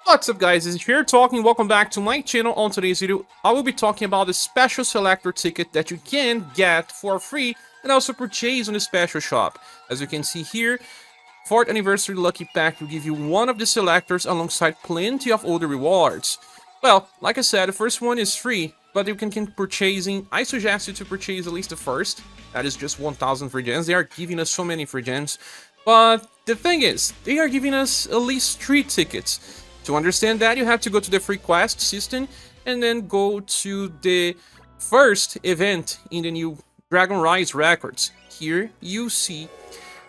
What's up guys, it's here talking, welcome back to my channel. On today's video, I will be talking about the special selector ticket that you can get for free and also purchase on the special shop. As you can see here, 4th anniversary lucky pack will give you one of the selectors alongside plenty of other rewards. Well, like I said, the first one is free, but you can keep purchasing. I suggest you to purchase at least the first. That is just 1000 free gems. They are giving us so many free gems. But the thing is, they are giving us at least 3 tickets. To understand that, you have to go to the free quest system and then go to the first event in the new Dragon Rise records. Here you see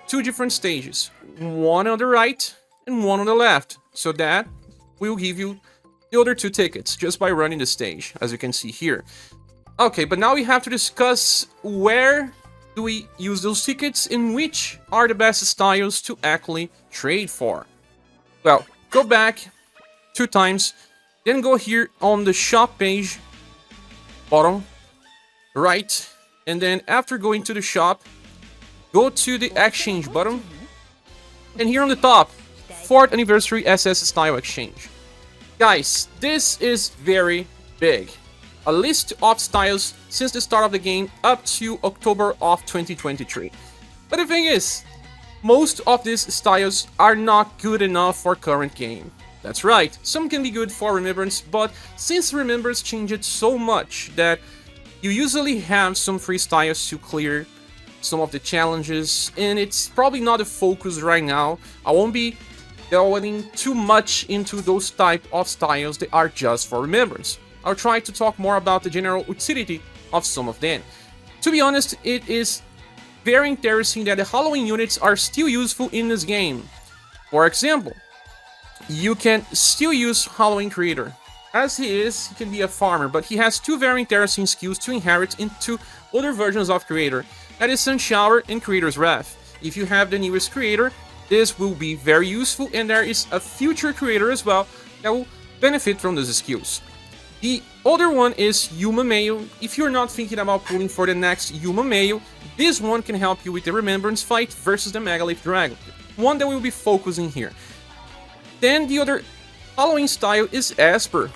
2 different stages, one on the right and one on the left. So that will give you the other 2 tickets just by running the stage, as you can see here. Okay, but now we have to discuss where do we use those tickets and which are the best styles to actually trade for. Well, go back 2 times, then go here on the shop page, bottom right, and then after going to the shop, go to the exchange button, and here on the top, 4th anniversary SS style exchange. Guys, this is very big. A list of styles since the start of the game up to October of 2023. But the thing is, most of these styles are not good enough for current game. That's right, some can be good for Remembrance, but since Remembrance changed so much that you usually have some free styles to clear some of the challenges, and it's probably not the focus right now. I won't be delving too much into those type of styles that are just for Remembrance. I'll try to talk more about the general utility of some of them. To be honest, it is very interesting that the Halloween units are still useful in this game. For example, you can still use Halloween Creator. As he can be a farmer, but he has 2 very interesting skills to inherit into other versions of Creator. That is Sun Shower and Creator's Wrath. If you have the newest Creator, this will be very useful, and there is a future Creator as well that will benefit from those skills. The other one is Yuma Mail. If you're not thinking about pulling for the next Yuma Mail, this one can help you with the Remembrance fight versus the Megalith Dragon. One that we'll be focusing here. Then the other Halloween style is Esper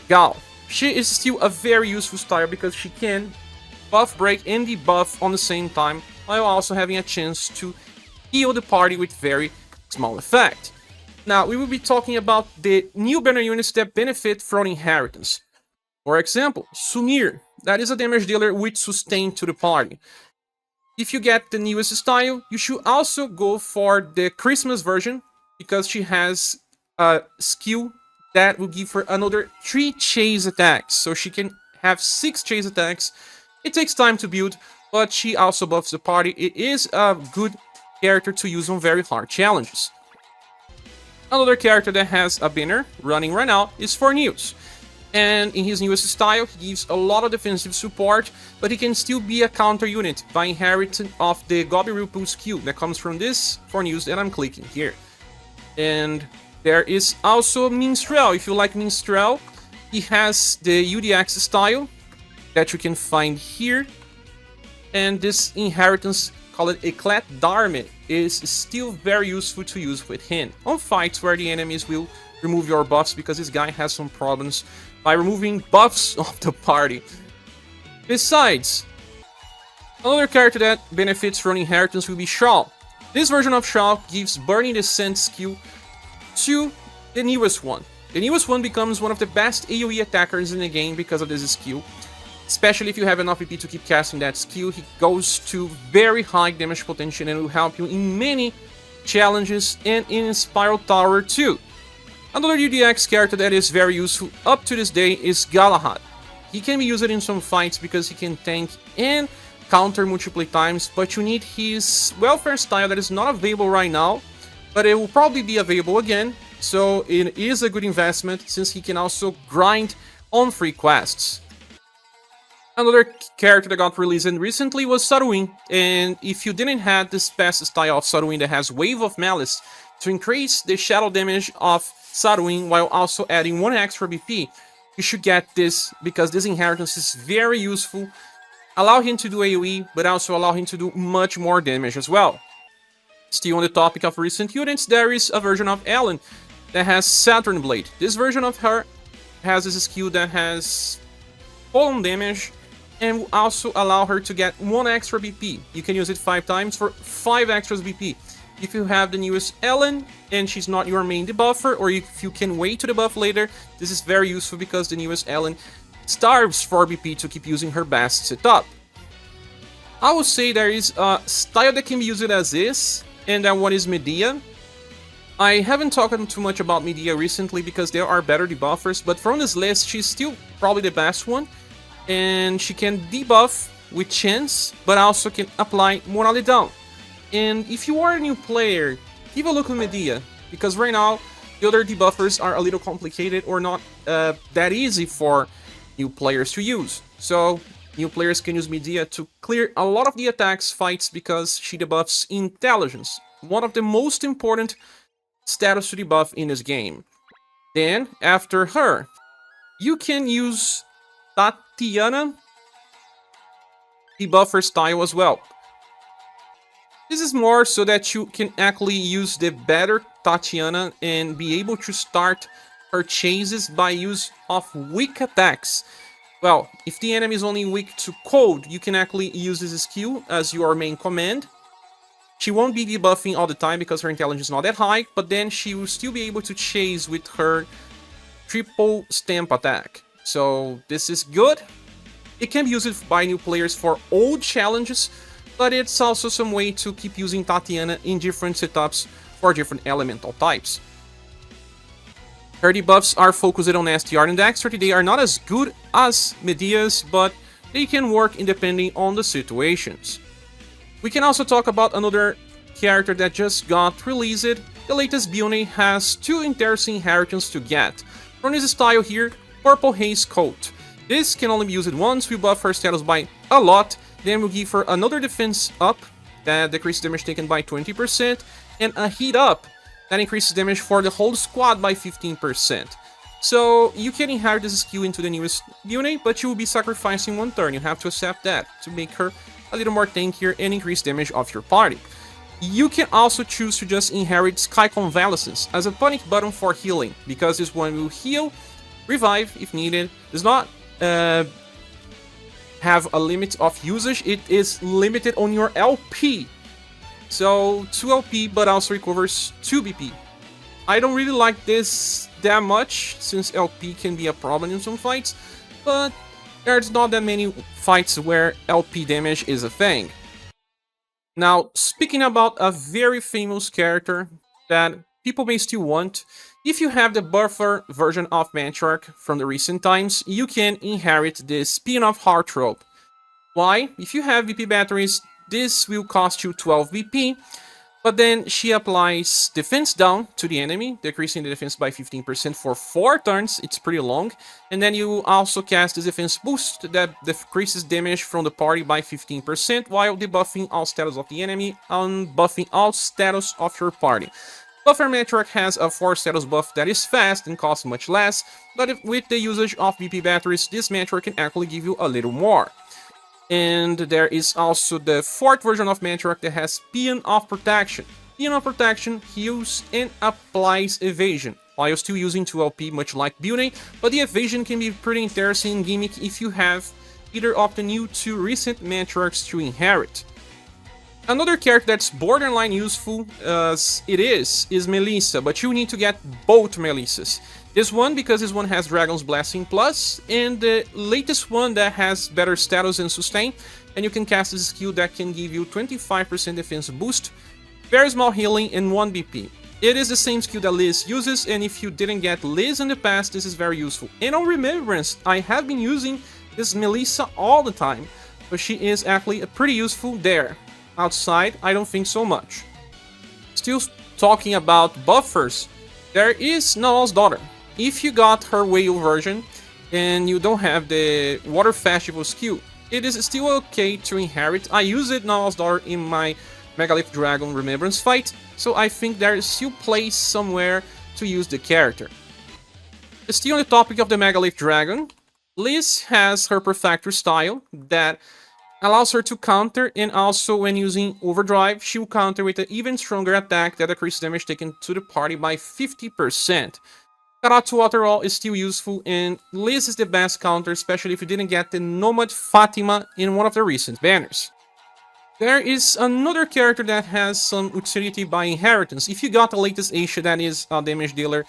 Gal. She is still a very useful style because she can buff break and debuff on the same time, while also having a chance to heal the party with very small effect. Now we will be talking about the new banner units that benefit from inheritance. For example, Sumir, that is a damage dealer with sustain to the party. If you get the newest style, you should also go for the Christmas version, because she has a skill that will give her another 3 chase attacks. So she can have 6 chase attacks. It takes time to build, but she also buffs the party. It is a good character to use on very hard challenges. Another character that has a banner running right now is Forneus. And in his newest style, he gives a lot of defensive support, but he can still be a counter unit by inheriting of the Gobi Whirlpool skill that comes from this Forneus that I'm clicking here. And there is also Minstrel. If you like Minstrel, he has the UDX style that you can find here. And this inheritance, called Eclat d'Arme, is still very useful to use with him on fights where the enemies will remove your buffs, because this guy has some problems by removing buffs of the party. Besides, another character that benefits from inheritance will be Shaw. This version of Shaw gives Burning Descent skill to the newest one. The newest one becomes one of the best AoE attackers in the game because of this skill. Especially if you have enough EP to keep casting that skill, he goes to very high damage potential and will help you in many challenges and in Spiral Tower too. Another UDX character that is very useful up to this day is Galahad. He can be used in some fights because he can tank and counter multiple times, but you need his welfare style that is not available right now, but it will probably be available again, so it is a good investment since he can also grind on free quests. Another character that got released recently was Saruin, and if you didn't have this best style of Saruin that has Wave of Malice to increase the shadow damage of Saruin while also adding 1 extra BP, you should get this because this inheritance is very useful. Allow him to do AoE, but also allow him to do much more damage as well. Still on the topic of recent units, there is a version of Ellen that has Saturn Blade. This version of her has this skill that has fallen damage and will also allow her to get 1 extra BP. You can use it 5 times for 5 extras BP. If you have the newest Ellen and she's not your main debuffer, or if you can wait to debuff later, this is very useful because the newest Ellen starves for BP to keep using her best setup. I would say there is a style that can be used as is, and that one is Medea. I haven't talked too much about Medea recently because there are better debuffers, but from this list, she's still probably the best one. And she can debuff with chance, but also can apply morale down. And if you are a new player, give a look at Medea, because right now the other debuffers are a little complicated or not that easy for new players to use. So new players can use Medea to clear a lot of the attacks fights because she debuffs intelligence, one of the most important status to debuff in this game. Then after her, you can use Tatiana debuffer style as well. This is more so that you can actually use the better Tatiana and be able to start her chases by use of weak attacks. Well, if the enemy is only weak to cold, you can actually use this skill as your main command. She won't be debuffing all the time because her intelligence is not that high, but then she will still be able to chase with her triple stamp attack. So this is good. It can be used by new players for old challenges, but it's also some way to keep using Tatiana in different setups for different elemental types. Her debuffs are focused on STR and Dexterity. They are not as good as Medea's, but they can work depending on the situations. We can also talk about another character that just got released. The latest Bione has 2 interesting inheritance to get. From this style here, Purple Haze Coat. This can only be used once, we buff her status by a lot, then we'll give her another defense up that decreases damage taken by 20%, and a heat up that increases damage for the whole squad by 15%. So you can inherit this skill into the newest Bione, but you will be sacrificing 1 turn, you have to accept that to make her a little more tankier and increase damage of your party. You can also choose to just inherit Sky Convalescence as a panic button for healing, because this one will heal, revive if needed, does not have a limit of usage, it is limited on your LP. So 2 LP, but also recovers 2 BP. I don't really like this that much, since LP can be a problem in some fights, but there's not that many fights where LP damage is a thing. Now, speaking about a very famous character that people may still want, if you have the buffer version of Matriarch from the recent times, you can inherit the spin-off Heartthrob. Why? If you have BP batteries, this will cost you 12 BP, but then she applies defense down to the enemy, decreasing the defense by 15% for 4 turns, it's pretty long, and then you also cast the defense boost that decreases damage from the party by 15% while debuffing all status of the enemy and buffing all status of your party. Buffer Matriarch has a 4 status buff that is fast and costs much less, but with the usage of BP batteries, this Matriarch can actually give you a little more. And there is also the 4th version of Matriarch that has Paean of Protection. Paean of Protection heals and applies evasion, while still using 2 LP much like Bione, but the evasion can be pretty interesting gimmick if you have either of the new 2 recent Matriarchs to inherit. Another character that's borderline useful as it is Melissa, but you need to get both Melissas. This one because this one has Dragon's Blessing Plus, and the latest one that has better status and sustain, and you can cast this skill that can give you 25% defense boost, very small healing, and 1 BP. It is the same skill that Liz uses, and if you didn't get Liz in the past, this is very useful. And on Remembrance, I have been using this Melissa all the time, but she is actually pretty useful there. Outside, I don't think so much. Still talking about buffers, there is Nawal's Daughter. If you got her whale version and you don't have the Water Festival skill, it is still okay to inherit. I used Nawal's Daughter in my Megalith Dragon Remembrance fight, so I think there is still place somewhere to use the character. Still on the topic of the Megalith Dragon, Liz has her Perfector style that allows her to counter, and also when using overdrive, she will counter with an even stronger attack that increases damage taken to the party by 50%. Karatu Waterwall is still useful, and Liz is the best counter, especially if you didn't get the Nomad Fatima in one of the recent banners. There is another character that has some utility by inheritance. If you got the latest Aisha that is a damage dealer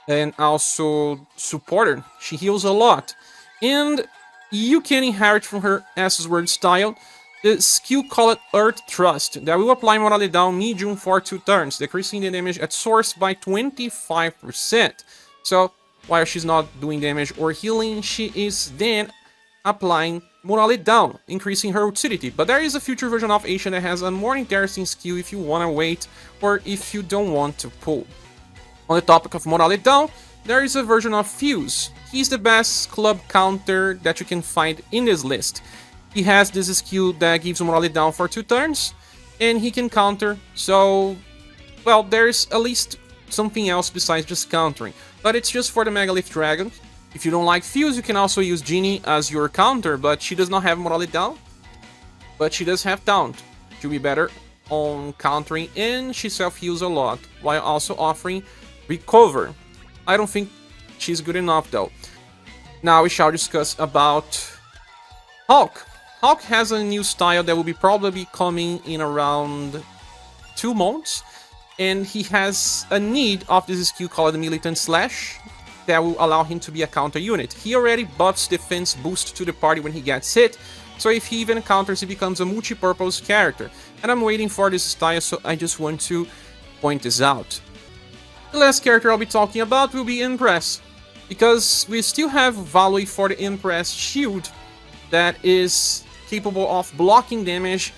and also supporter, she heals a lot. And you can inherit from her S's word style the skill called Earth Trust that will apply morale down medium for 2 turns, decreasing the damage at source by 25%. So while she's not doing damage or healing, she is then applying morale down, increasing her utility. But there is a future version of Aisha that has a more interesting skill if you want to wait or if you don't want to pull. On the topic of morale down, there is a version of Fuse. He's the best club counter that you can find in this list. He has this skill that gives morale down for 2 turns, and he can counter, so, well, there's at least something else besides just countering. But it's just for the Megalith Dragon. If you don't like Fuse, you can also use Genie as your counter, but she does not have morale down. But she does have Taunt. She'll be better on countering, and she self-heals a lot, while also offering Recover. I don't think she's good enough, though. Now we shall discuss about Hulk. Hulk has a new style that will be probably coming in around 2 months, and he has a need of this skill called the Militant Slash that will allow him to be a counter unit. He already buffs defense boost to the party when he gets hit, so if he even counters, he becomes a multi-purpose character. And I'm waiting for this style, so I just want to point this out. The last character I'll be talking about will be Impress, because we still have value for the Impress shield that is capable of blocking damage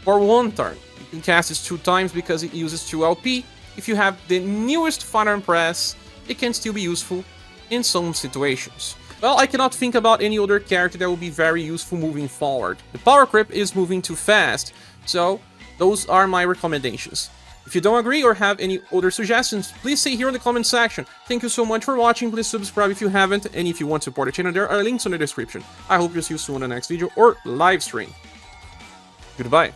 for 1 turn. You can cast this 2 times because it uses 2 LP. If you have the newest Fire Impress, it can still be useful in some situations. Well, I cannot think about any other character that will be very useful moving forward. The power creep is moving too fast, so those are my recommendations. If you don't agree or have any other suggestions, please say here in the comment section. Thank you so much for watching, please subscribe if you haven't, and if you want to support the channel, there are links in the description. I hope to see you soon in the next video or live stream. Goodbye.